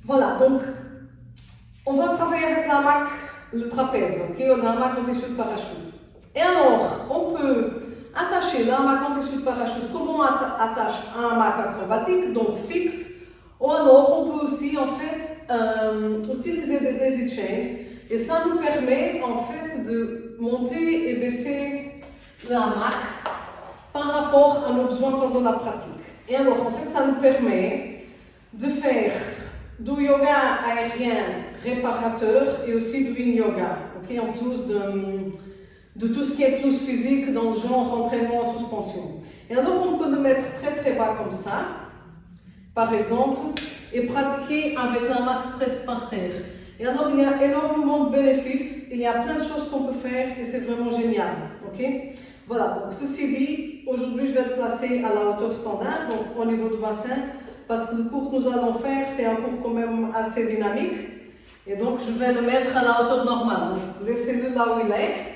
Voilà, donc on va travailler avec la hamac, le trapèze, ok, on a un hamac en tissu de parachute. Et alors, on peut attacher le hamac en tissu de parachute comme on attache un hamac acrobatique, donc fixe, ou alors on peut aussi en fait utiliser des daisy chains et ça nous permet en fait de monter et baisser le hamac par rapport à nos besoins pendant la pratique. Et alors en fait ça nous permet de faire du yoga aérien réparateur et aussi du yin yoga, ok, en plus de tout ce qui est plus physique dans le genre entraînement en suspension. Et alors on peut le mettre très bas comme ça, par exemple, et pratiquer avec la hamac presque par terre. Et alors il y a énormément de bénéfices, il y a plein de choses qu'on peut faire et c'est vraiment génial, ok? Voilà, donc ceci dit, aujourd'hui je vais le placer à la hauteur standard, donc au niveau du bassin, parce que le cours que nous allons faire, c'est un cours quand même assez dynamique, et donc je vais le mettre à la hauteur normale, donc laissez-le là où il est.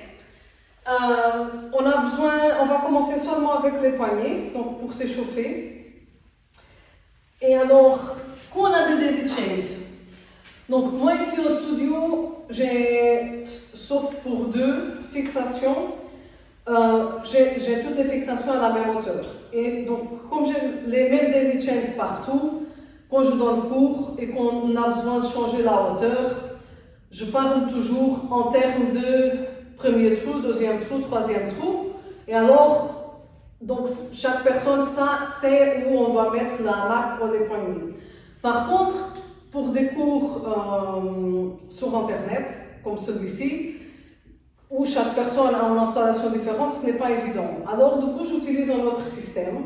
On va commencer seulement avec les poignets, donc pour s'échauffer. Et alors, quand on a des daisy chains, donc moi ici au studio, j'ai, sauf pour 2 fixations, j'ai toutes les fixations à la même hauteur. Et donc, comme j'ai les mêmes daisy chains partout, quand je donne cours et qu'on a besoin de changer la hauteur, je parle toujours en termes de premier trou, deuxième trou, troisième trou. Et alors, donc chaque personne sait où on doit mettre la hamac ou les poignets. Par contre, pour des cours sur Internet, comme celui-ci, où chaque personne a une installation différente, ce n'est pas évident. Alors, du coup, j'utilise un autre système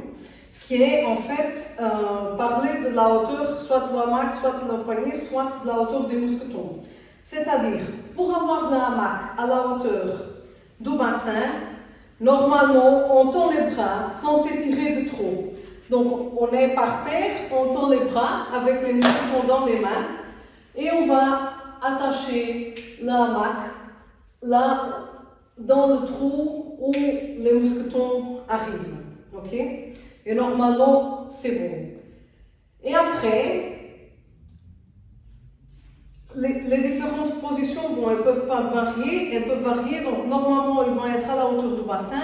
qui est en fait parler de la hauteur, soit de la hamac, soit de la poignée, soit de la hauteur des mousquetons. C'est-à-dire, pour avoir la hamac à la hauteur du bassin, normalement, on tend les bras sans s'étirer de trop. Donc, on est par terre, on tend les bras avec les mousquetons dans les mains et on va attacher la hamac là, dans le trou où les mousquetons arrivent. Ok? Et normalement, c'est bon. Et après, les différentes positions, bon, elles ne peuvent pas varier, donc normalement ils vont être à la hauteur du bassin,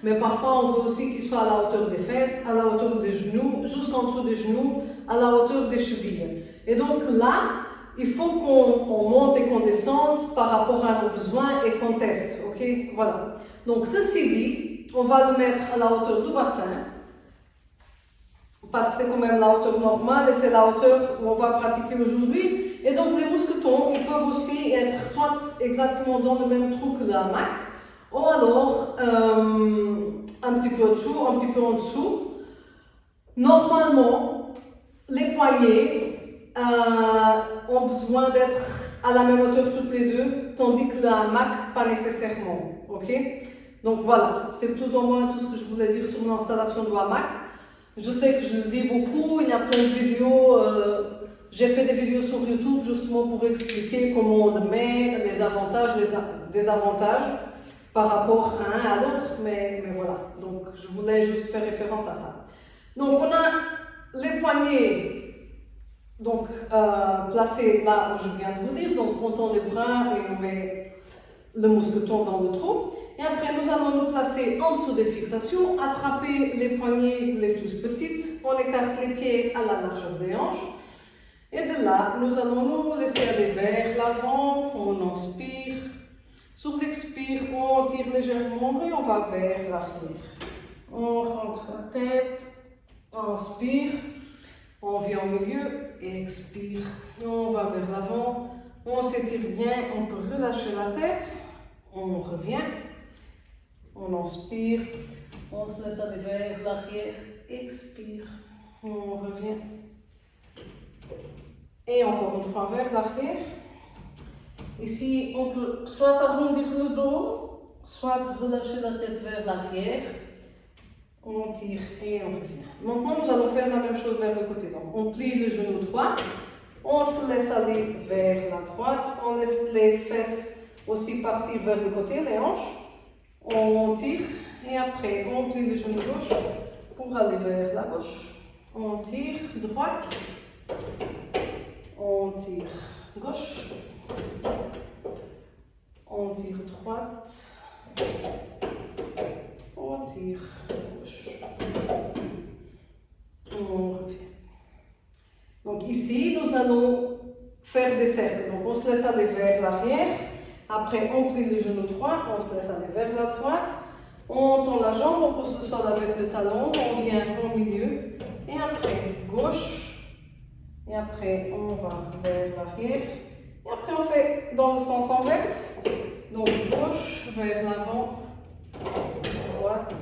mais parfois on veut aussi qu'ils soient à la hauteur des fesses, à la hauteur des genoux, jusqu'en dessous des genoux, à la hauteur des chevilles. Et donc là, il faut qu'on monte et qu'on descende par rapport à nos besoins et qu'on teste, ok? Voilà. Donc ceci dit, on va le mettre à la hauteur du bassin, parce que c'est quand même la hauteur normale et c'est la hauteur où on va pratiquer aujourd'hui. Et donc les mousquetons, ils peuvent aussi être soit exactement dans le même trou que la hamac, ou alors un petit peu au-dessous, un petit peu en dessous. Normalement, les poignets ont besoin d'être à la même hauteur toutes les deux, tandis que la hamac, pas nécessairement. Ok? Donc voilà, c'est plus ou moins tout ce que je voulais dire sur l'installation de hamac. Je sais que je le dis beaucoup, il y a plein de vidéos, j'ai fait des vidéos sur YouTube justement pour expliquer comment on le met, les avantages, les désavantages par rapport à un à l'autre, mais voilà, donc je voulais juste faire référence à ça. Donc on a les poignets donc, placés là où je viens de vous dire, donc on tend les bras et on met le mousqueton dans le trou. Et après, nous allons nous placer en dessous des fixations, attraper les poignées les plus petites, on écarte les pieds à la largeur des hanches. Et de là, nous allons nous laisser aller vers l'avant, on inspire. Sur l'expire, on tire légèrement et on va vers l'arrière. On rentre la tête, on inspire, on vient au milieu, expire, on va vers l'avant, on s'étire bien, on peut relâcher la tête, on revient. On inspire, on se laisse aller vers l'arrière, expire, on revient. Et encore une fois vers l'arrière. Ici, on peut soit arrondir le dos, soit relâcher la tête vers l'arrière. On tire et on revient. Maintenant, nous allons faire la même chose vers le côté. Donc, on plie le genou droit, on se laisse aller vers la droite, on laisse les fesses aussi partir vers le côté, les hanches. On tire et après on plie le genou gauche pour aller vers la gauche. On tire droite, on tire gauche, on tire droite, on tire gauche, on revient. Donc ici, nous allons faire des cercles. Donc on se laisse aller vers l'arrière, après on plie les genoux droits, on se laisse aller vers la droite, on tend la jambe, on pousse le sol avec le talon, on vient au milieu, et après gauche, et après on va vers l'arrière, et après on fait dans le sens inverse, donc gauche vers l'avant, droite,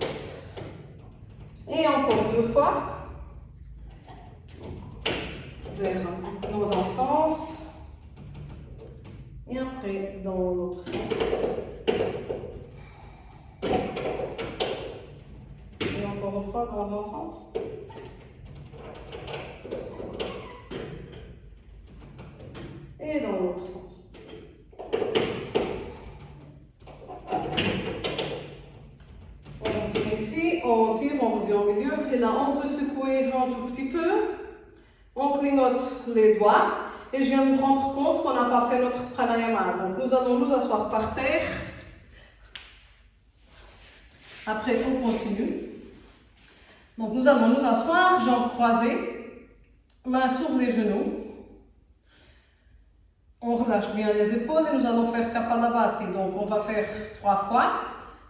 et encore 2 fois, dans un sens, et après dans l'autre sens. Et encore une fois dans un sens. Et dans l'autre sens. On fait ici, on tire, on revient au milieu, et là on peut secouer un tout petit peu. On clignote les doigts et je viens de me rendre compte qu'on n'a pas fait notre pranayama. Donc nous allons nous asseoir par terre. Après, on continue. Donc nous allons nous asseoir, jambes croisées, mains sur les genoux. On relâche bien les épaules et nous allons faire Kapalabhati. Donc on va faire 3 fois.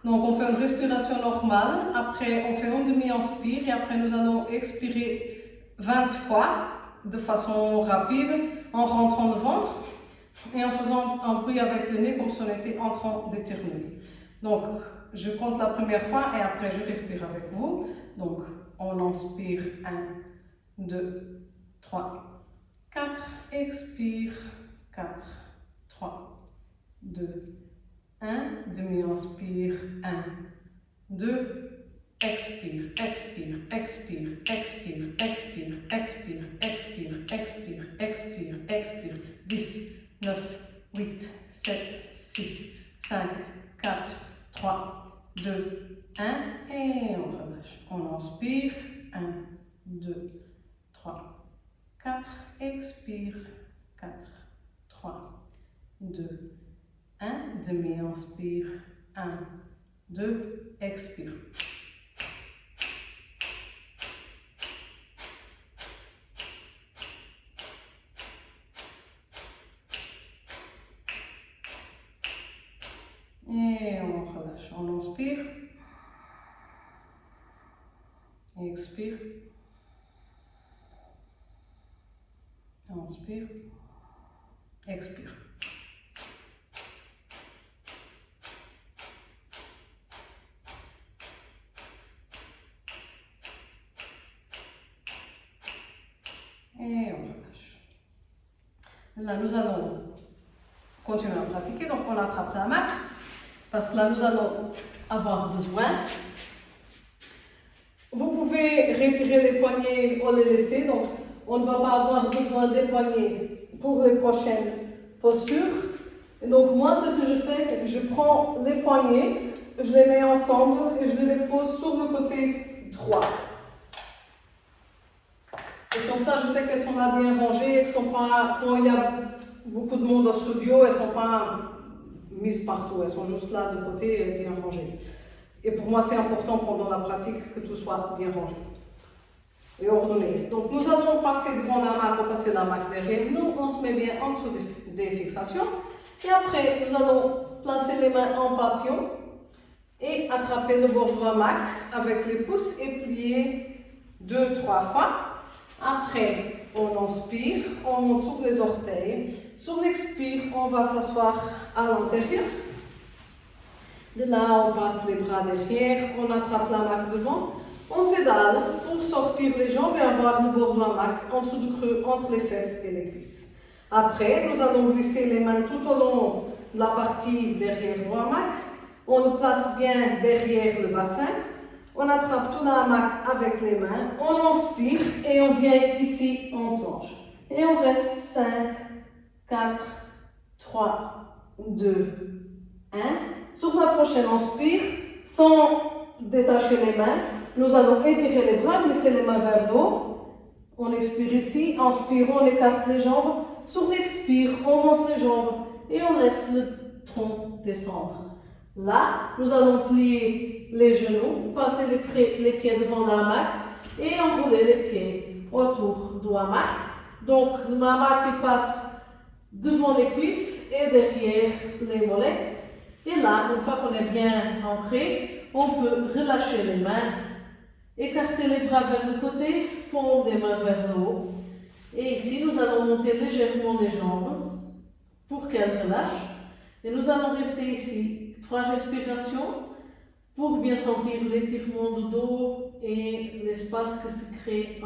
Donc on fait une respiration normale. Après, on fait une demi-inspire et après nous allons expirer 20 fois de façon rapide en rentrant le ventre et en faisant un bruit avec le nez comme si on était en train d'éternuer. Donc je compte la première fois et après je respire avec vous. Donc on inspire 1, 2, 3, 4, expire 4, 3, 2, 1, demi-inspire 1, 2, expire, expire, expire, expire, expire, expire, expire, expire, expire, expire. 10, 9, 8, 7, 6, 5, 4, 3, 2, 1 et on relâche. On inspire, 1, 2, 3, 4, expire, 4, 3, 2, 1, demi-inspire, 1, 2, expire. Et on relâche. On inspire. Et expire. On inspire. Expire. Et on relâche. Là, nous allons continuer à pratiquer. Donc, on attrape la main. Parce que là, nous allons avoir besoin. Vous pouvez retirer les poignets ou les laisser. Donc, on ne va pas avoir besoin des poignets pour les prochaines postures. Et donc, moi, ce que je fais, c'est que je prends les poignets, je les mets ensemble et je les pose sur le côté droit. Et comme ça, je sais qu'elles sont là bien rangées, qu'elles sont pas... Quand il y a beaucoup de monde au studio, elles ne sont pas mises partout, elles sont juste là de côté et bien rangées. Et pour moi, c'est important pendant la pratique que tout soit bien rangé et ordonné. Donc, nous allons passer devant la main, on passer la main derrière nous, on se met bien en dessous des fixations. Et après, nous allons placer les mains en papillon et attraper le bord de la main avec les pouces et plier 2-3 fois. Après, on inspire, on monte sur les orteils. Sur l'expire, on va s'asseoir à l'intérieur. De là, on passe les bras derrière, on attrape la main devant, on pédale pour sortir les jambes et avoir le bord de la main en dessous du creux entre les fesses et les cuisses. Après, nous allons glisser les mains tout au long de la partie derrière de la main. On le place bien derrière le bassin. On attrape toute la main avec les mains, on inspire et on vient ici en planche. Et on reste 5, 4, 3, 2, 1. Sur la prochaine inspire, sans détacher les mains, nous allons étirer les bras, glisser les mains vers le haut. On expire ici, inspire, on écarte les jambes, sur l'expire, on monte les jambes et on laisse le tronc descendre. Là, nous allons plier les genoux, passer les pieds devant la hamac et enrouler les pieds autour du hamac. Donc, le hamac passe devant les cuisses et derrière les mollets. Et là, une fois qu'on est bien ancré, on peut relâcher les mains, écarter les bras vers le côté, pondre les mains vers le haut. Et ici, nous allons monter légèrement les jambes pour qu'elles relâchent. Et nous allons rester ici 3 respirations pour bien sentir l'étirement du dos et l'espace qui se crée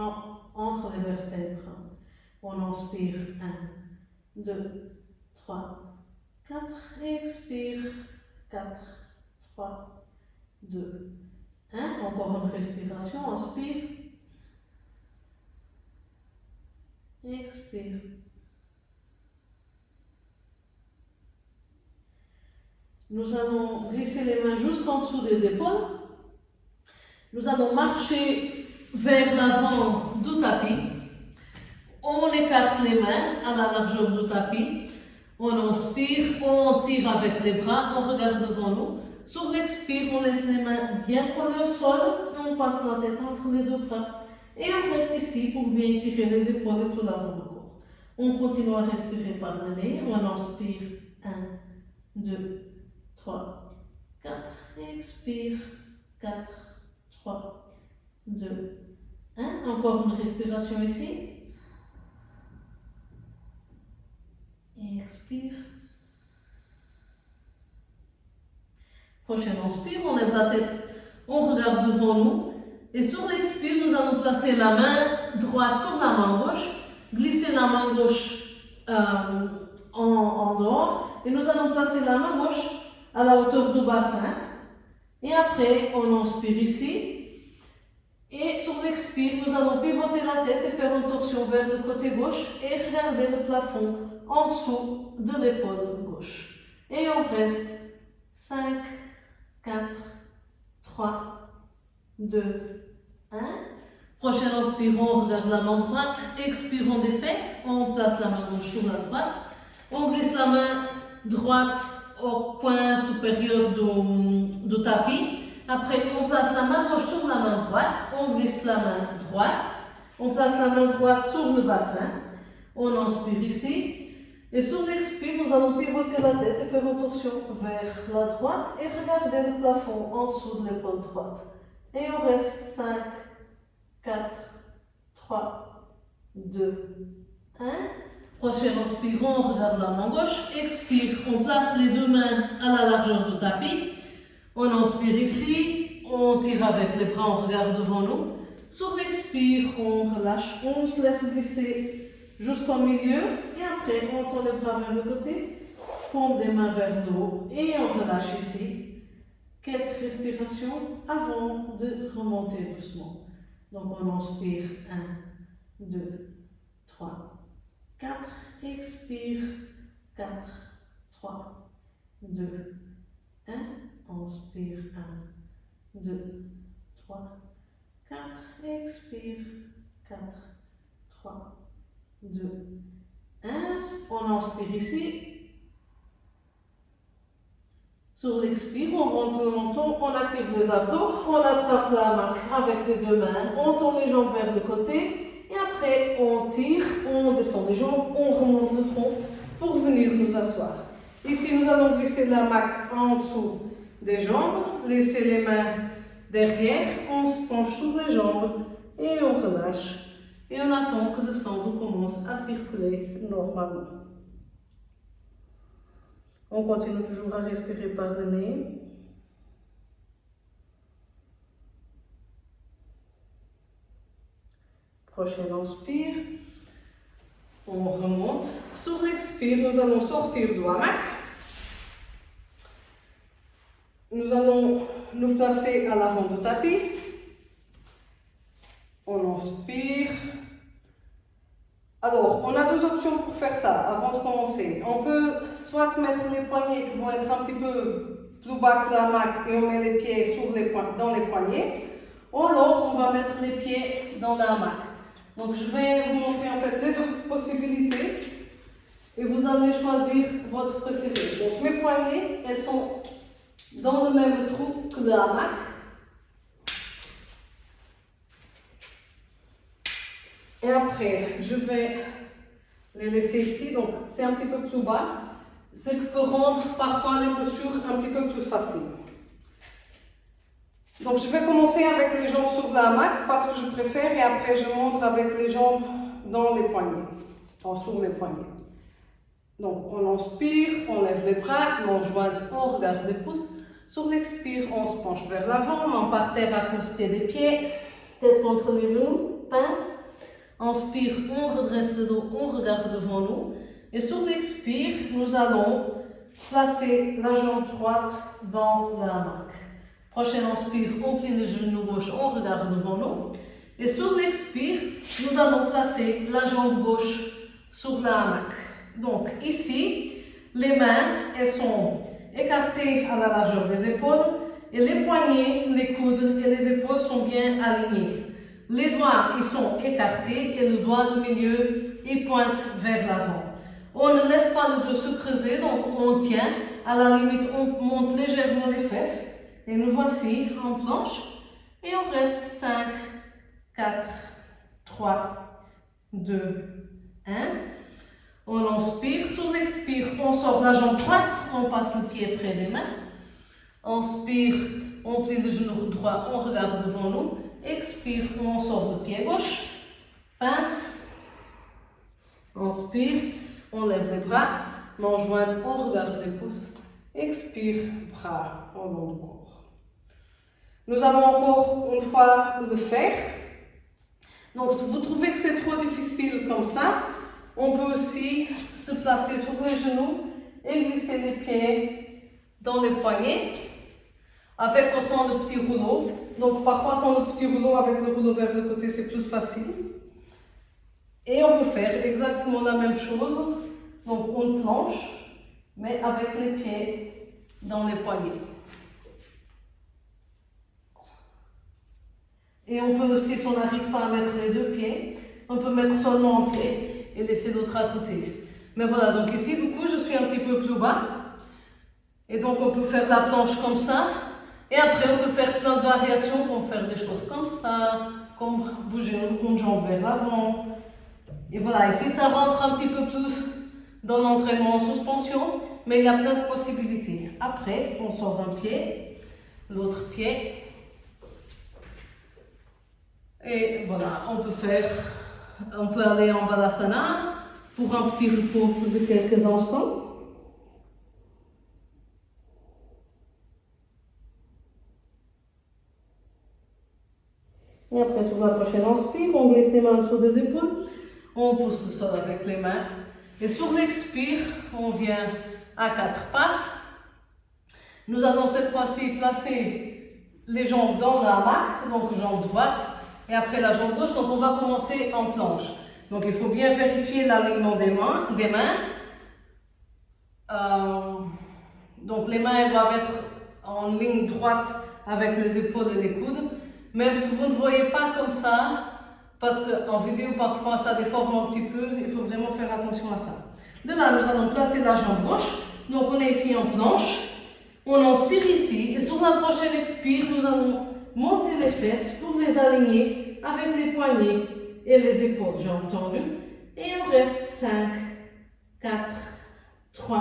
entre les vertèbres. On inspire 1, 2, 3, 4 et expire 4, 3, 2, 1. Encore une respiration, inspire. Expire. Nous allons glisser les mains jusqu'en dessous des épaules. Nous allons marcher vers l'avant du tapis. On écarte les mains à la largeur du tapis. On inspire, on tire avec les bras, on regarde devant nous. Sur l'expire, on laisse les mains bien collées au sol et on passe la tête entre les 2 bras. Et on reste ici pour bien étirer les épaules et tout l'avant du corps. On continue à respirer par le nez. On inspire 1, 2, 3, 4. Expire 4, 3, 2, 1. Encore une respiration ici. Expire. Prochaine inspire, on lève la tête, on regarde devant nous. Et sur l'expire, nous allons placer la main droite sur la main gauche, glisser la main gauche en dehors. Et nous allons placer la main gauche à la hauteur du bassin. Et après, on inspire ici. Et sur l'expire, nous allons pivoter la tête et faire une torsion vers le côté gauche et regarder le plafond en dessous de l'épaule gauche. Et on reste 5, 4, 3, 2, 1. Prochaine inspire, on regarde la main droite. Expire, on défait. On place la main gauche sur la droite. On glisse la main droite au point supérieur du tapis. Après, on place la main gauche sur la main droite. On glisse la main droite. On place la main droite sur le bassin. On inspire ici. Et sur l'expire, nous allons pivoter la tête et faire une torsion vers la droite et regarder le plafond en dessous de l'épaule droite. Et on reste 5, 4, 3, 2, 1. Prochaine inspire, on regarde la main gauche. Expire, on place les 2 mains à la largeur du tapis. On inspire ici, on tire avec les bras, on regarde devant nous. Sur l'expire, on relâche, on se laisse glisser jusqu'au milieu et après on tourne les bras vers le côté, pompe des mains vers le haut et on relâche ici. Quelques respirations avant de remonter doucement. Donc on inspire 1, 2, 3, 4, expire 4, 3, 2, 1, inspire 1, 2, 3, 4, expire 4, 3, 2, 1, on inspire ici. Sur l'expire, on rentre le menton, on active les abdos, on attrape la marque avec les 2 mains, on tourne les jambes vers le côté et après on tire, on descend les jambes, on remonte le tronc pour venir nous asseoir. Ici, nous allons glisser la main en dessous des jambes, laisser les mains derrière, on se penche sur les jambes et on relâche. Et on attend que le sang recommence à circuler normalement. On continue toujours à respirer par le nez. Prochaine inspire. On remonte. Sur l'expire, nous allons sortir du hamac. Nous allons nous placer à l'avant du tapis. On inspire. Alors, on a 2 options pour faire ça avant de commencer. On peut soit mettre les poignets qui vont être un petit peu plus bas que la hamac et on met les pieds dans les poignets. Ou alors, on va mettre les pieds dans la hamac. Donc, je vais vous montrer en fait les 2 possibilités. et vous allez choisir votre préféré. Donc mes poignées, elles sont dans le même trou que le hamac. Et après, je vais les laisser ici, donc c'est un petit peu plus bas, ce qui peut rendre parfois les postures un petit peu plus faciles. Donc je vais commencer avec les jambes sur le hamac parce que je préfère et après je montre avec les jambes dans les poignets, sur les poignets. Donc on inspire, on lève les bras, main jointe, on regarde les pouces. Sur l'expire, on se penche vers l'avant, main par terre à côté des pieds, tête contre les genoux, pince. Inspire, on redresse le dos, on regarde devant nous. Et sur l'expire, nous allons placer la jambe droite dans le hamac. Prochaine inspire, on plie le genou gauche, on regarde devant nous. Et sur l'expire, nous allons placer la jambe gauche sur le hamac. Donc ici, les mains, elles sont écartées à la largeur des épaules et les poignets, les coudes et les épaules sont bien alignés. Les doigts, ils sont écartés et le doigt du milieu, il pointe vers l'avant. On ne laisse pas le dos se creuser, donc on tient. À la limite, on monte légèrement les fesses. Et nous voici en planche. Et on reste 5, 4, 3, 2, 1. On inspire. Sur l'expire, on sort la jambe droite. On passe le pied près des mains. Inspire, on plie le genou droit, on regarde devant nous. Expire, on sort le pied gauche. Pince. Inspire, on lève les bras. Main jointe, on regarde les pouces. Expire, bras en long du corps. Nous allons encore une fois le faire. Donc, si vous trouvez que c'est trop difficile comme ça, on peut aussi se placer sur les genoux et glisser les pieds dans les poignets avec au son le petit rouleau. Donc, parfois, sans le petit rouleau, avec le rouleau vers le côté, c'est plus facile. Et on peut faire exactement la même chose. Donc, on planche, mais avec les pieds dans les poignets. Et on peut aussi, si on n'arrive pas à mettre les deux pieds, on peut mettre seulement un pied et laisser l'autre à côté. Mais voilà, donc ici, du coup, je suis un petit peu plus bas. Et donc, on peut faire la planche comme ça. Et après, on peut faire plein de variations, on peut faire des choses comme ça, comme bouger une jambe vers l'avant. Et voilà, ici, ça rentre un petit peu plus dans l'entraînement en suspension, mais il y a plein de possibilités. Après, on sort un pied, l'autre pied. Et voilà, on peut aller en Balasana pour un petit repos de quelques instants. Et après, sur la prochaine inspire, on glisse les mains en dessous des épaules. On pousse le sol avec les mains. Et sur l'expire, on vient à quatre pattes. Nous allons cette fois-ci placer les jambes dans le hamac, donc jambe droite, et après la jambe gauche. Donc on va commencer en planche. Donc il faut bien vérifier l'alignement des mains. Donc les mains doivent être en ligne droite avec les épaules et les coudes. Même si vous ne voyez pas comme ça, parce qu'en vidéo parfois ça déforme un petit peu, il faut vraiment faire attention à ça. De là, nous allons placer la jambe gauche. Donc on est ici en planche. On inspire ici et sur la prochaine expire, nous allons monter les fesses pour les aligner avec les poignets et les épaules, jambes tendues. Et on reste 5, 4, 3,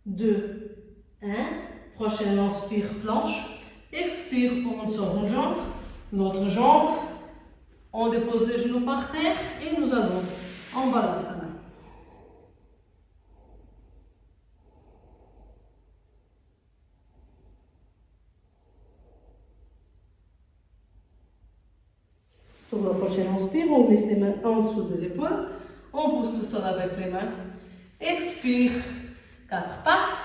2, 1. Prochaine inspire, planche. Expire, on sort une jambe, l'autre jambe. On dépose les genoux par terre et nous allons en Balasana. Sur la prochaine inspire, on glisse les mains en dessous des épaules. On pousse le sol avec les mains. Expire, quatre pattes.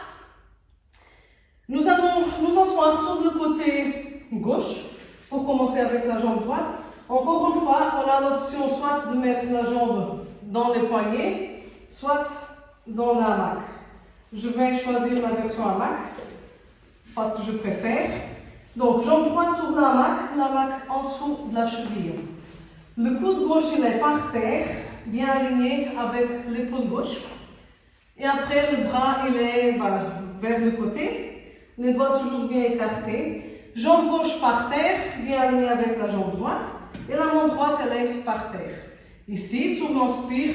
Nous allons nous asseoir sur le côté gauche pour commencer avec la jambe droite. Encore une fois, on a l'option soit de mettre la jambe dans les poignets, soit dans le hamac. Je vais choisir la version hamac parce que je préfère. Donc, jambe droite sur le hamac en dessous de la cheville. Le coude gauche il est par terre, bien aligné avec l'épaule gauche. Et après, le bras, il est vers le côté. Les doigts toujours bien écartés. Jambe gauche par terre, bien alignée avec la jambe droite. Et la main droite, elle est par terre. Ici, sur l'inspire,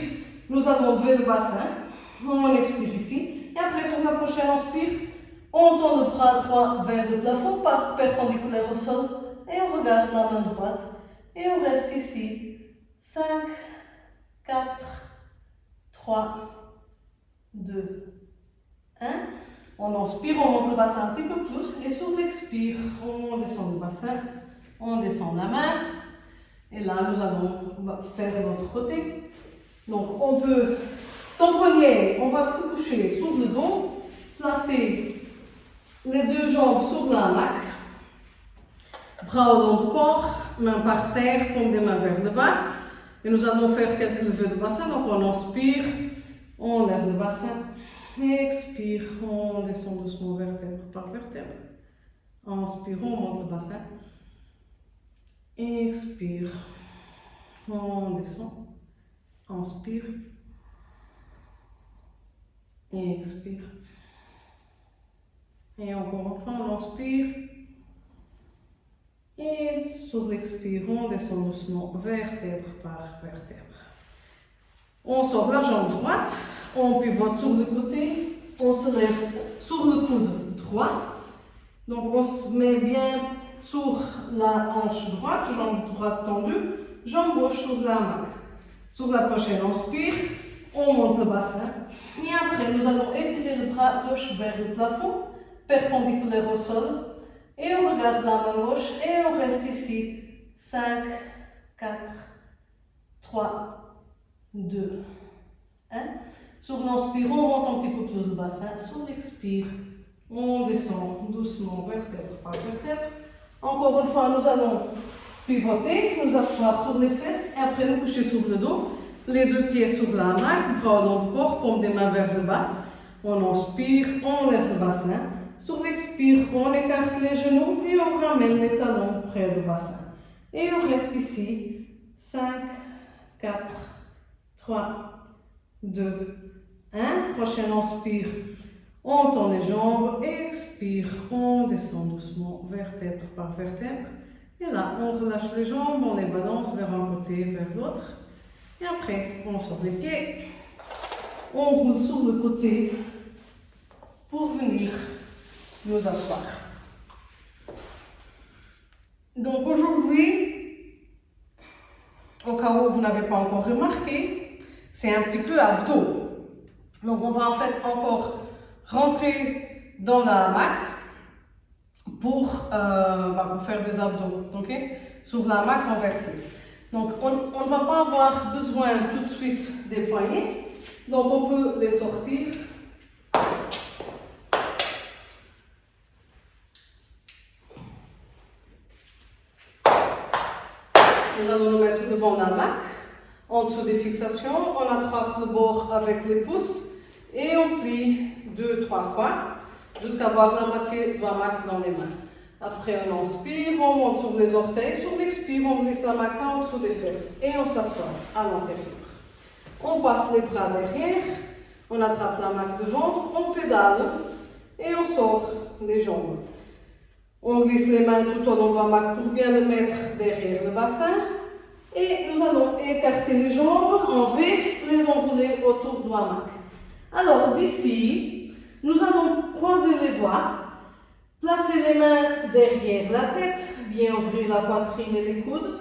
nous allons lever le bassin. On expire ici. Et après, sur la prochaine inspire, on tend le bras droit vers le plafond, perpendiculaire au sol. Et on regarde la main droite. Et on reste ici. 5, 4, 3, 2, 1. On inspire, on monte le bassin un petit peu plus. Et sur l'expire, on descend le bassin. On descend la main. Et là, nous allons faire l'autre côté. Donc, on peut tamponner, on va se coucher sur le dos, placer les deux jambes sur la hamac, bras au long du corps, mains par terre, paume des mains vers le bas. Et nous allons faire quelques levées de bassin. Donc, on inspire, on lève le bassin, expire, on descend doucement vertèbre par vertèbre. Inspire, on monte le bassin. Expire, on descend, inspire, expire, et encore une fois, on inspire, et sur l'expire, on descend doucement, vertèbre par vertèbre. On sort la jambe droite, on pivote sur le côté, on se lève sur le coude droit, donc on se met bien sur la hanche droite, jambe droite tendue, jambe gauche sur la hamac. Sur la prochaine inspire, on monte le bassin. Et après, nous allons étirer le bras gauche vers le plafond, perpendiculaire au sol. Et on regarde la main gauche et on reste ici. 5, 4, 3, 2, 1. Sur l'inspire, on monte un petit peu plus le bassin. Sur l'expire, on descend doucement vertèbre par vertèbre. Encore une fois, nous allons pivoter, nous asseoir sur les fesses et après nous coucher sur le dos. Les deux pieds sur la hamac, bras au long du corps, paume des mains vers le bas. On inspire, on lève le bassin. Sur l'expire, on écarte les genoux et on ramène les talons près du bassin. Et on reste ici. 5, 4, 3, 2, 1. Prochaine inspire. On tend les jambes, expire, on descend doucement, vertèbre par vertèbre. Et là, on relâche les jambes, on les balance vers un côté, vers l'autre. Et après, on sort les pieds, on roule sur le côté pour venir nous asseoir. Donc aujourd'hui, au cas où vous n'avez pas encore remarqué, c'est un petit peu abdos. Donc on va en fait encore rentrer dans la hamac pour faire des abdos, ok? Sur la hamac renversée. Donc on ne va pas avoir besoin tout de suite des poignets, donc on peut les sortir. Nous allons nous mettre devant la hamac, en dessous des fixations, on attrape le bord avec les pouces et on plie 2-3 fois jusqu'à avoir la moitié de la hamac dans les mains. Après on inspire, on monte sur les orteils, sur l'expire on glisse la hamac en dessous des fesses et on s'assoit à l'intérieur. On passe les bras derrière, on attrape la hamac devant, on pédale et on sort les jambes. On glisse les mains tout au long de la hamac pour bien le mettre derrière le bassin. Et nous allons écarter les jambes en V, les enrouler autour de la hamac. Alors d'ici, nous allons croiser les doigts, placer les mains derrière la tête, bien ouvrir la poitrine et les coudes.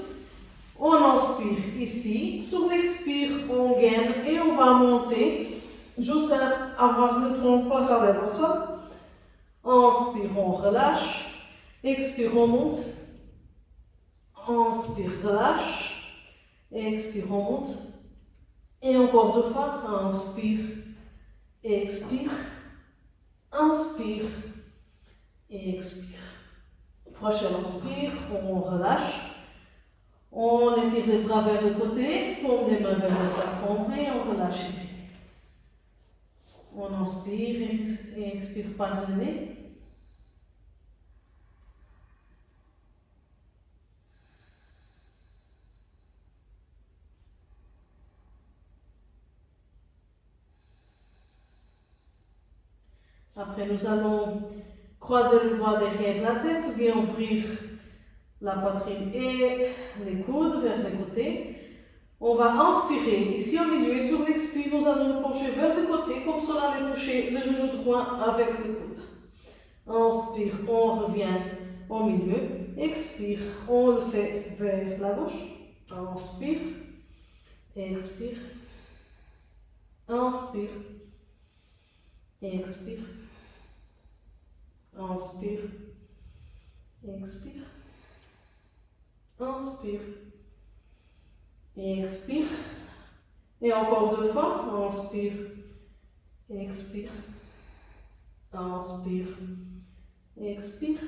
On inspire ici, sur l'expire on gaine et on va monter jusqu'à avoir le tronc parallèle au sol. Inspire, on relâche. Expire, on monte. Inspire, relâche. Expire, on monte. Et encore 2 fois. Inspire, expire. Inspire et expire. Prochain inspire, on relâche. On étire les bras vers le côté, paume des mains vers le plafond et on relâche ici. On inspire et expire par le nez. Après, nous allons croiser les doigts derrière la tête, bien ouvrir la poitrine et les coudes vers les côtés. On va inspirer ici au milieu et sur l'expire, nous allons nous pencher vers le côté comme si on allait toucher le genou droit avec le coude. Inspire, on revient au milieu. Expire, on le fait vers la gauche. Inspire, expire, inspire, expire, inspire, expire, inspire, expire, et encore 2 fois, inspire, expire, inspire, expire,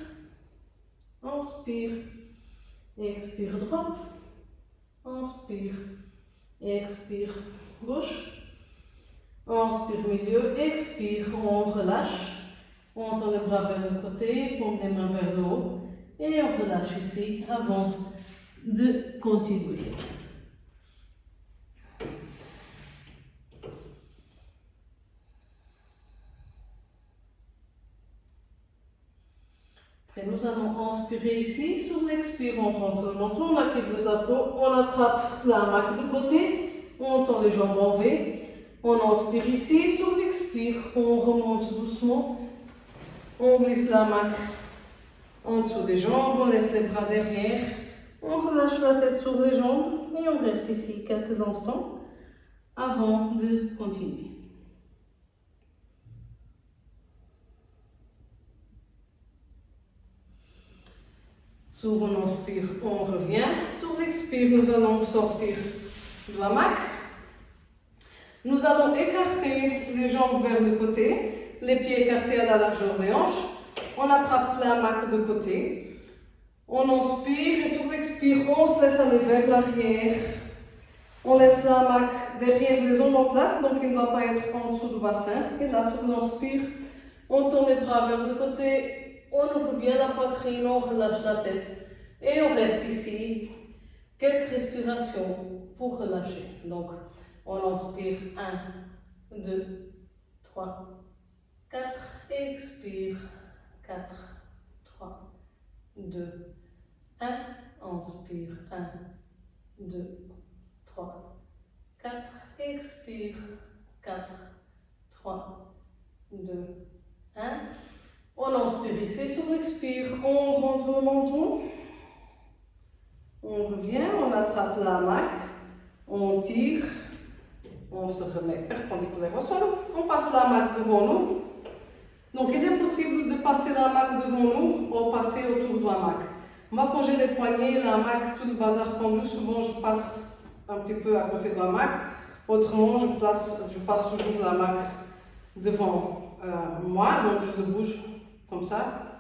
inspire, expire droite, inspire, expire gauche, inspire milieu, expire, on relâche, on tend les bras vers le côté, pompe des mains vers le haut, et on relâche ici avant de continuer. Après, nous allons inspirer ici. Sur l'expire, on rentre le menton, on active les abdos, on attrape la hamac de côté, on tend les jambes en V. On inspire ici. Sur l'expire, on remonte doucement. On glisse la hamac en dessous des jambes, on laisse les bras derrière. On relâche la tête sur les jambes et on reste ici quelques instants avant de continuer. Sur on inspire, on revient. Sur l'expire, nous allons sortir de la hamac. Nous allons écarter les jambes vers le côté, les pieds écartés à la largeur des hanches. On attrape la hamac de côté. On inspire et sur l'expire, on se laisse aller vers l'arrière. On laisse la hamac derrière les omoplates, donc il ne va pas être en dessous du bassin. Et là, sur l'inspire, on tourne les bras vers le côté. On ouvre bien la poitrine, on relâche la tête et on reste ici. Quelques respirations pour relâcher. Donc, on inspire 1, 2, 3, 4. Expire 4, 3, 2, 1. Inspire 1, 2, 3, 4. Expire 4, 3, 2, 1. On inspire ici, sur l'expire, on rentre le menton, on revient, on attrape la hamac, on tire, on se remet perpendiculaire au sol, on passe la hamac devant nous. Donc il est possible de passer la hamac devant nous ou passer autour de la hamac. Moi quand j'ai les poignets, la hamac, tout le bazar pendu, souvent je passe un petit peu à côté de la hamac, autrement je passe toujours la hamac devant moi, donc je le bouge comme ça.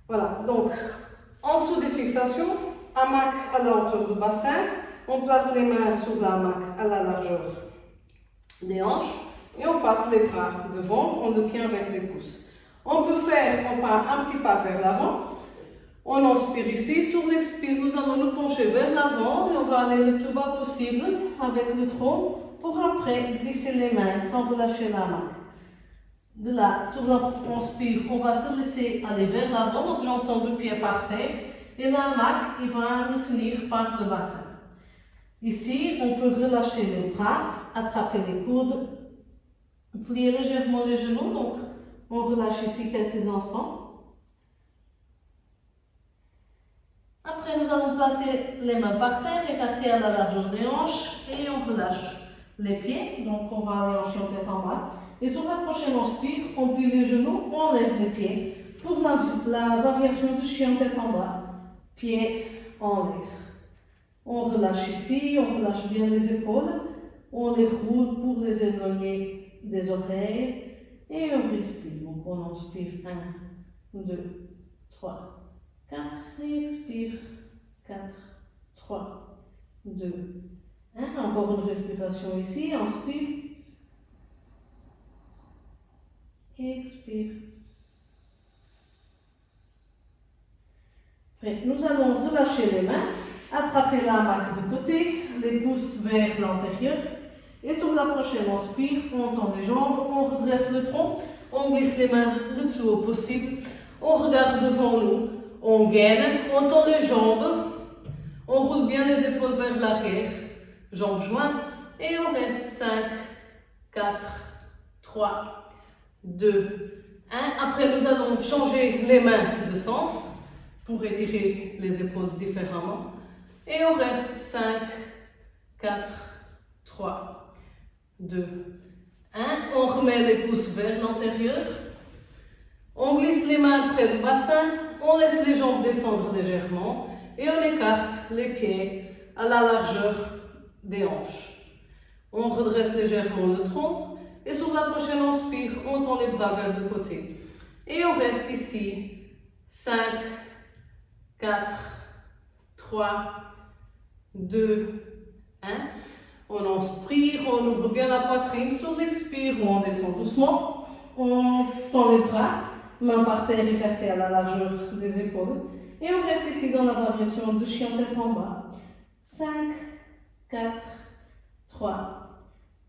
Voilà, donc en dessous des fixations, hamac à la hauteur du bassin, on place les mains sur la hamac à la largeur des hanches et on passe les bras devant, on le tient avec les pouces. On peut faire un petit pas vers l'avant. On inspire ici, sur l'expire, nous allons nous pencher vers l'avant et on va aller le plus bas possible avec le tronc pour après glisser les mains sans relâcher la hamac. De là, sur l'inspire, on va se laisser aller vers l'avant, donc j'entends 2 pieds par terre, et la hamac, il va nous tenir par le bassin. Ici, on peut relâcher les bras, attraper les coudes, plier légèrement les genoux, donc on relâche ici quelques instants. Après, nous allons placer les mains par terre, écartées à la largeur des hanches, et on relâche les pieds, donc on va aller en chien tête en bas. Et sur la prochaine inspire, on plie les genoux, on lève les pieds pour la variation de chien tête en bas, pieds en l'air. On relâche ici, on relâche bien les épaules, on les roule pour les éloigner des oreilles et on respire. Donc on inspire 1, 2, 3, 4 et expire 4, 3, 2, 1. Encore une respiration ici, inspire. Expire. Après, nous allons relâcher les mains, attraper la hamac de côté, les pouces vers l'intérieur. Et sur la prochaine inspire, on tend les jambes, on redresse le tronc, On glisse les mains le plus haut possible. On regarde devant nous. On gaine. On tend les jambes. On roule bien les épaules vers l'arrière. Jambes jointes. Et on reste 5, 4, 3, 2, 1. Après, nous allons changer les mains de sens pour étirer les épaules différemment. Et on reste 5, 4, 3, 2, 1. On remet les pouces vers l'intérieur. On glisse les mains près du bassin. On laisse les jambes descendre légèrement. Et on écarte les pieds à la largeur des hanches. On redresse légèrement le tronc. Et sur la prochaine inspire, on tend les bras vers le côté. Et on reste ici. 5, 4, 3, 2, 1. On inspire, on ouvre bien la poitrine. Sur l'expire, on descend doucement. On tend les bras, mains par terre écartées à la largeur des épaules. Et on reste ici dans la variation de chien tête en bas. 5, 4, 3,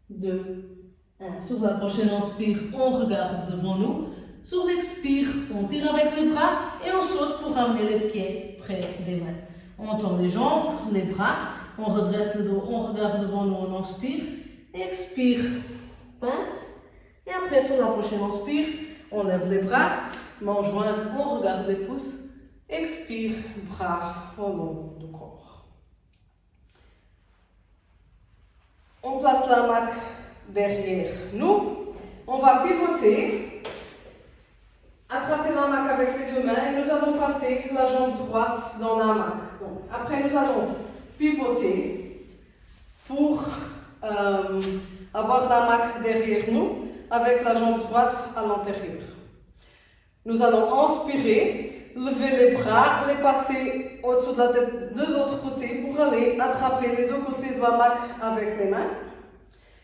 2, 1. Sur la prochaine inspire, on regarde devant nous. Sur l'expire, on tire avec les bras et on saute pour ramener les pieds près des mains. On tend les jambes, les bras, on redresse le dos, on regarde devant nous, on inspire, expire, pince. Et après, sur la prochaine inspire, on lève les bras, mains jointes, on regarde les pouces, expire, bras au long du corps. On place la main derrière nous, on va pivoter, attraper la main avec les deux mains et nous allons passer la jambe droite dans la main. Donc, après, nous allons pivoter pour avoir la main derrière nous avec la jambe droite à l'intérieur. Nous allons inspirer, lever les bras, les passer au-dessous de la tête de l'autre côté pour aller attraper les deux côtés de la main avec les mains.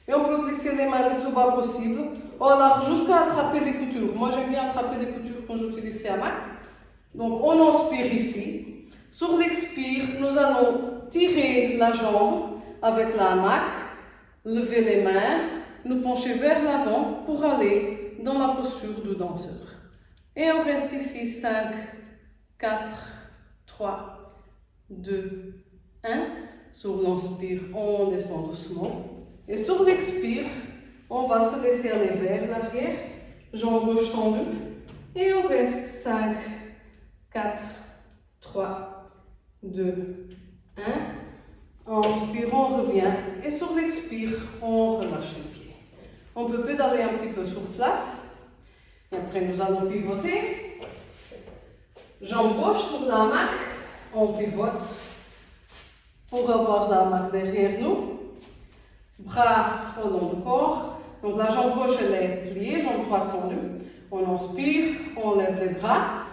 Et on peut glisser les mains le plus bas possible, ou alors jusqu'à attraper les coutures. Moi, j'aime bien attraper les coutures quand j'utilise la main. Donc, on inspire ici. Sur l'expire, nous allons tirer la jambe avec la main, lever les mains, nous pencher vers l'avant pour aller dans la posture du danseur. Et on reste ici 5, 4, 3, 2, 1. Sur l'inspire, on descend doucement. Et sur l'expire, on va se laisser aller vers l'arrière, jambe gauche tendue. Et on reste 5, 4, 3, 2, 1. Inspire, on revient. Et sur l'expire, on relâche les pieds. On peut pédaler un petit peu sur place. Et après, nous allons pivoter. Jambe gauche sur la main. On pivote pour avoir la main derrière nous. Bras au long du corps. Donc la jambe gauche elle est pliée, jambe droite tendue. On inspire, on lève les bras.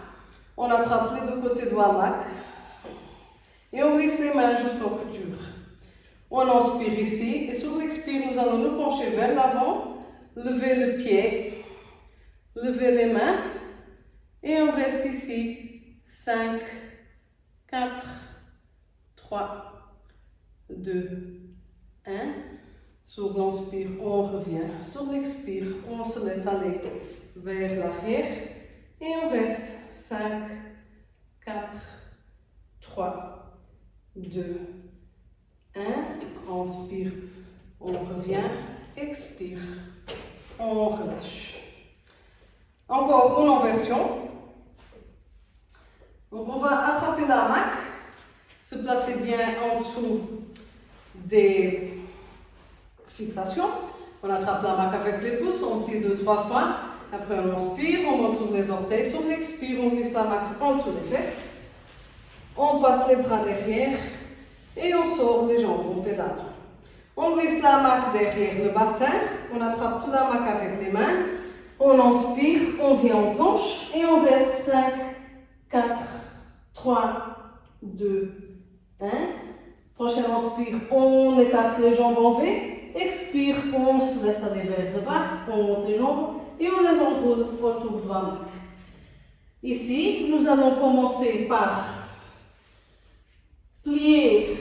On attrape les deux côtés de la main. Et on glisse les mains jusqu'aux coutures. On inspire ici. Et sur l'expire, nous allons nous pencher vers l'avant. Lever le pied. Lever les mains. Et on reste ici. 5, 4, 3, 2, 1. Sur l'inspire, on revient. Sur l'expire, on se laisse aller vers l'arrière. Et on reste 5, 4, 3, 2, 1. Inspire, on revient. Expire, on relâche. Encore une inversion. Donc on va attraper la main, se placer bien en dessous des fixations. On attrape la main avec les pouces, on plie 2-3 fois. Après on inspire, on monte sur les orteils. Sur l'expire, on glisse la main en dessous des fesses. On passe les bras derrière et on sort les jambes, on pédale. On glisse la main derrière le bassin. On attrape toute la main avec les mains. On inspire, on vient en planche et on reste 5, 4, 3, 2, 1. Prochaine inspire, on écarte les jambes en V. Expire, on se laisse aller vers le bas, on monte les jambes et on les enroule autour de la main. Ici, nous allons commencer par plier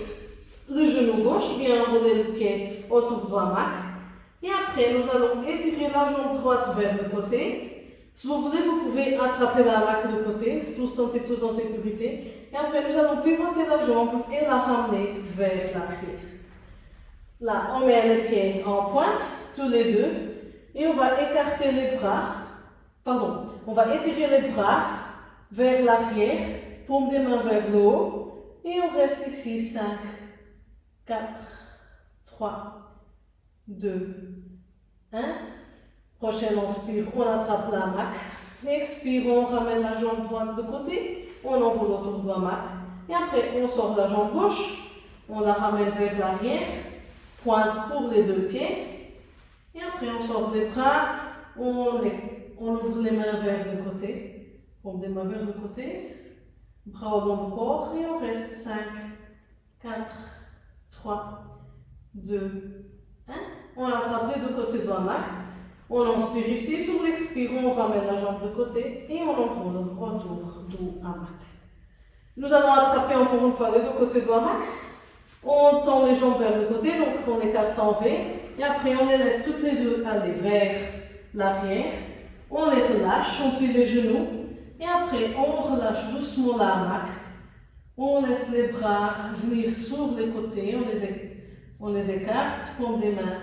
le genou gauche, bien enrouler le pied autour de la main. Et après, nous allons étirer la jambe droite vers le côté. Si vous voulez, vous pouvez attraper la hamac de côté, si vous vous sentez plus en sécurité. Et après, nous allons pivoter la jambe et la ramener vers l'arrière. Là, on met les pieds en pointe, tous les deux. Et on va écarter les bras. Pardon, on va étirer les bras vers l'arrière, paume des mains vers le haut. Et on reste ici, 5, 4, 3, 2, 1. Prochaine inspire, on attrape la hamac. Expire, on ramène la jambe droite de côté. On enroule autour de la hamac. Et après, on sort la jambe gauche. On la ramène vers l'arrière. Pointe pour les deux pieds. Et après, on sort les bras. On ouvre les mains vers le côté. On des mains vers le côté. Bras au long du corps. Et on reste 5, 4, 3, 2, 1. On attrape les deux côtés de la hamac. On inspire ici, sur l'expire, on ramène la jambe de côté et on enroule autour du hamac. Nous allons attraper encore une fois les deux côtés de l'hamac. On tend les jambes vers le côté, donc on écarte en V. Et après, on les laisse toutes les deux aller vers l'arrière. On les relâche, on plie les genoux. Et après, on relâche doucement la hamac. On laisse les bras venir sur les côtés, on les écarte, paume des mains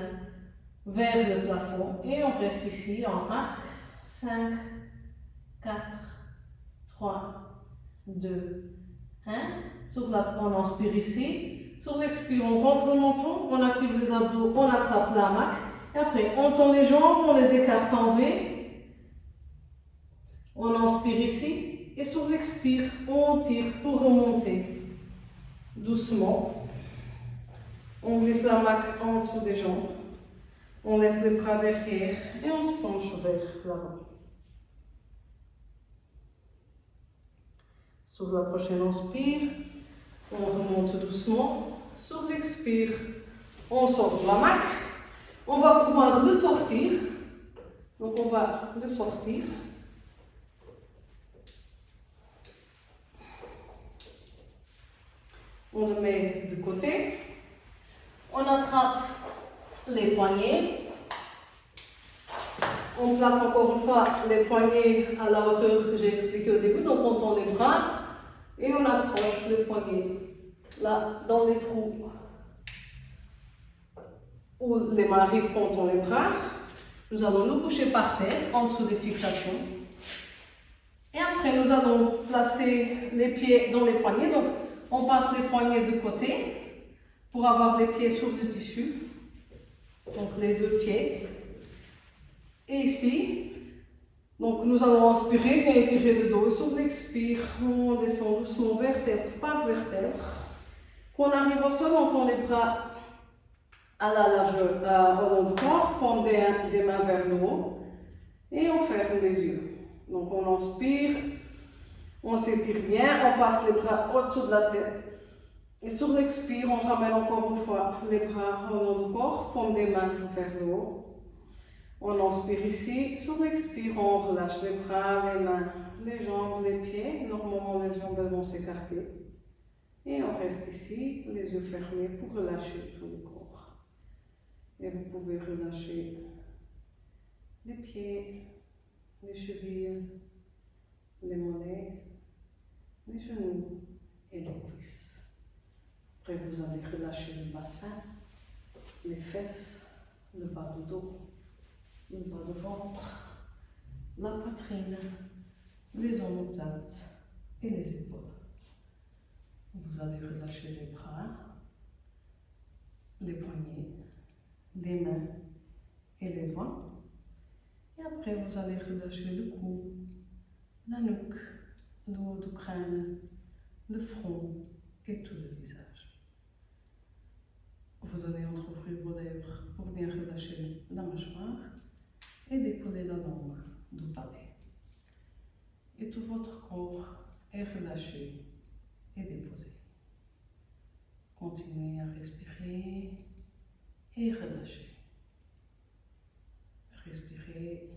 vers le plafond et on reste ici en arc. 5, 4, 3, 2, 1. On inspire ici. Sur l'expire, on rentre le menton, on active les abdos, on attrape la hamac. Et après, on tend les jambes, on les écarte en V. On inspire ici. Et sur l'expire, on tire pour remonter doucement. On glisse la hamac en dessous des jambes. On laisse les bras derrière et on se penche vers l'avant. Sur la prochaine inspire, on remonte doucement. Sur l'expire, on sort de l'hamac. On va pouvoir le sortir. Donc on va le sortir. On le met de côté. On attrape les poignets. On place encore une fois les poignets à la hauteur que j'ai expliqué au début. Donc on tend les bras et on accroche les poignets là dans les trous où les mains arrivent quand on tend les bras. Nous allons nous coucher par terre en dessous des fixations. Et après nous allons placer les pieds dans les poignets. Donc on passe les poignets de côté pour avoir les pieds sur le tissu. Donc les deux pieds. Et ici, donc nous allons inspirer, bien étirer le dos. Sur l'expire, on descend doucement vertèbre par vertèbre. Quand on arrive au sol, on tend les bras à la largeur, au long du corps, prend des mains vers le haut. Et on ferme les yeux. Donc on inspire, on s'étire bien, on passe les bras au-dessous de la tête. Et sur l'expire, on ramène encore une fois les bras au long du corps, prend des mains vers le haut. On inspire ici, sur l'expire, on relâche les bras, les mains, les jambes, les pieds. Normalement, les jambes vont s'écarter. Et on reste ici, les yeux fermés pour relâcher tout le corps. Et vous pouvez relâcher les pieds, les chevilles, les mollets, les genoux et les cuisses. Après, vous allez relâcher le bassin, les fesses, le bas du dos, le bas du ventre, la poitrine, les omoplates et les épaules. Vous allez relâcher les bras, les poignets, les mains et les doigts. Et après, vous allez relâcher le cou, la nuque, le haut du crâne, le front et tout le visage. Vous allez entreouvrir vos lèvres pour bien relâcher la mâchoire et décoller la langue du palais. Et tout votre corps est relâché et déposé. Continuez à respirer et relâcher. Respirez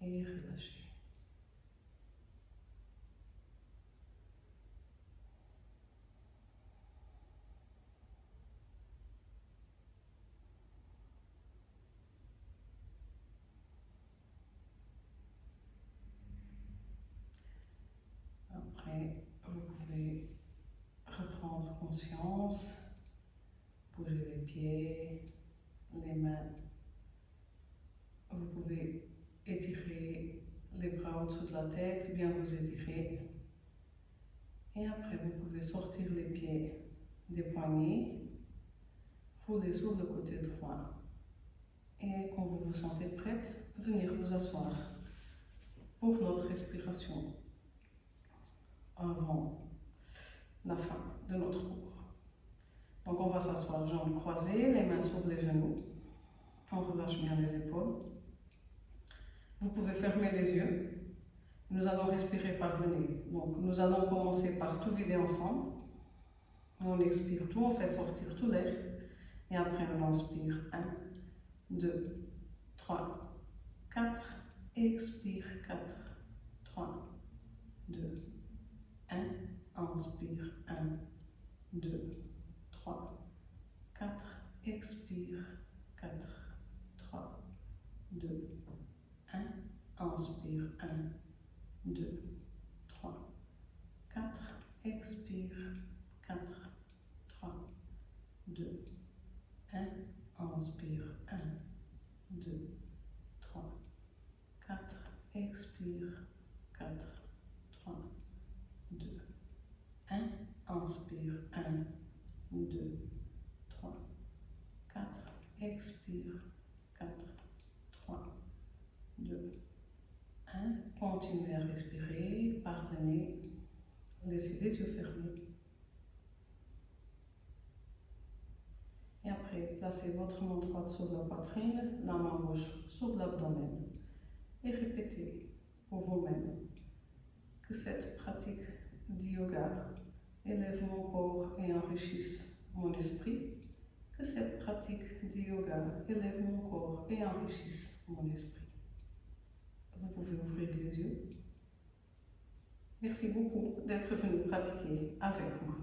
et relâchez. après, vous pouvez reprendre conscience, bouger les pieds, les mains. Vous pouvez étirer les bras au-dessus de la tête, bien vous étirer. Et après, vous pouvez sortir les pieds des poignets, rouler sur le côté droit. Et quand vous vous sentez prête, venir vous asseoir pour notre respiration avant la fin de notre cours. Donc on va s'asseoir jambes croisées, les mains sur les genoux. On relâche bien les épaules. Vous pouvez fermer les yeux. Nous allons respirer par le nez. Donc nous allons commencer par tout vider ensemble. On expire tout, on fait sortir tout l'air. Et après on inspire 1, 2, 3, 4. Expire 4, 3, 2, 1. Inspire 1, 2, 3, 4. Expire 4, 3, 2, 1. Inspire 1, 2, 3, 4. Expire 4, 3, 2, 1. Inspire 1, 2, 3, 4. Expire 4, 3, 2, 1. Inspire 1, 2, 3, 4. Expire 4, 3, 2, 1. Continuez à respirer par le nez. Laissez les yeux fermés. Et après, placez votre main droite sur la poitrine, la main gauche sur l'abdomen. Et répétez pour vous-même que cette pratique de yoga élève mon corps et enrichisse mon esprit. Que cette pratique de yoga élève mon corps et enrichisse mon esprit. Vous pouvez ouvrir les yeux. Merci beaucoup d'être venu pratiquer avec moi.